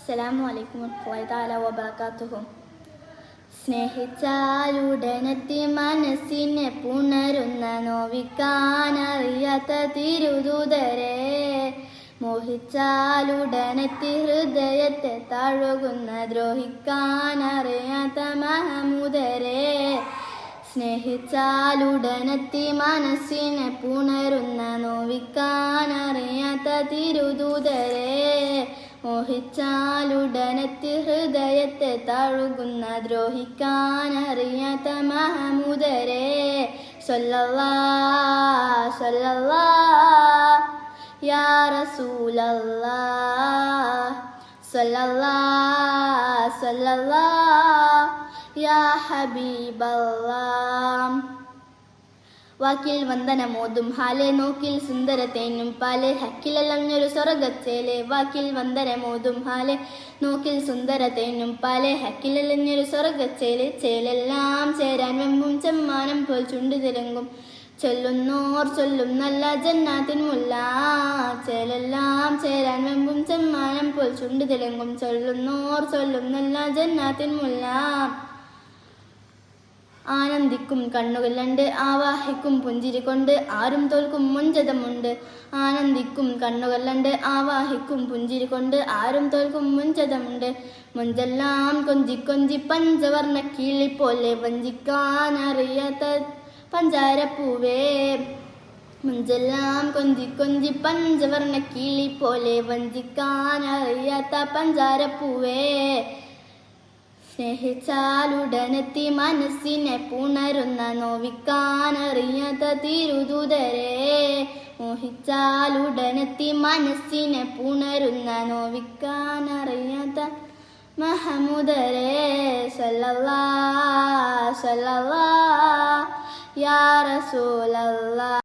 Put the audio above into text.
അസ്സലാമു അലൈക്കും വറഹ്മത്തുള്ളാഹി തആല വബറകാതുഹു. സ്നേഹിച്ചാലുടനെത്തി മനസ്സിനെ പുണരുന്ന നോവിക്കാനറിയാത്ത തിരുദൂതരെ, മോഹിച്ചാലുടനെത്തി ഹൃദയത്തെ തഴുകുന്ന ദ്രോഹിക്കാനറിയാത്ത മഹമൂദരെ, സ്നേഹിച്ചാലുടനെത്തി മനസ്സിനെ പുണരുന്ന നോവിക്കാനറിയാത്ത തിരുദൂതരെ, മോഹിച്ചാലുടനെത്തി ഹൃദയത്തെ തഴുകുന്ന ദ്രോഹിക്കാനറിയാത്ത മഹമൂദരെ, സ്വല്ലല്ലാഹ് സ്വല്ലല്ലാഹ് യാ റസൂലല്ലാഹ്, സ്വല്ലല്ലാഹ് സ്വല്ലല്ലാഹ് യാ ഹബീബല്ലാഹ്. വാക്കിൽ വന്ദനമോതും ഹാലെ, നോക്കിൽ സുന്ദരത്തേനും പാലെ, ഹക്കിലഞ്ഞൊരു സ്വർഗച്ചേലെ. വാക്കിൽ വന്ദനമോതും ഹാലെ, നോക്കിൽ സുന്ദരത്തേനും പാലെ, ഹക്കിലഞ്ഞൊരു സ്വർഗച്ചേലെ. ചേലെല്ലാം ചേരാൻ വെമ്പും ചെമ്മാനം പോൽ ചുണ്ടു തിരങ്ങും, ചൊല്ലുന്നോർ ചൊല്ലും നല്ല ജന്നാത്തിൻ മുല്ല. ചേലെല്ലാം ചേരാൻ വെമ്പും ചെമ്മാനം പോൽ ചുണ്ടു തിരങ്ങും, ചൊല്ലുന്നോർ ചൊല്ലും നല്ല ജന്നാത്തിൻ മുല്ല. ആനന്ദിക്കും കണ്ണുകൾ രണ്ട്, ആവാഹിക്കും പുഞ്ചിരി കൊണ്ട് ആരും തോൽക്കും മുഞ്ചതമുണ്ട്. ആനന്ദിക്കും കണ്ണുകൾ രണ്ട്, ആവാഹിക്കും പുഞ്ചിരി കൊണ്ട് ആരും തോൽക്കും മുഞ്ചതമുണ്ട്. മുഞ്ചെല്ലാം കൊഞ്ചി കൊഞ്ചി പഞ്ചവർണ്ണ കിളി പോലെ വഞ്ചിക്കാനറിയാത്ത പഞ്ചാരപ്പൂവേ, മുഞ്ചെല്ലാം കൊഞ്ചി കൊഞ്ചി പഞ്ചവർണ്ണ കിളി പോലെ വഞ്ചിക്കാനറിയാത്ത പഞ്ചാരപ്പൂവേ, സ്നേഹിച്ചാലുടനെത്തി മനസ്സിനെ പുണരുന്ന നോവിക്കാനറിയാത്ത തിരുദൂതരെ, മോഹിച്ചാലുടനെത്തി മനസ്സിനെ പുണരുന്ന നോവിക്കാനറിയാത്ത മഹമൂദരെ, സ്വല്ലല്ലാഹ് സ്വല്ലല്ലാഹ് യാ റസൂലല്ലാഹ്.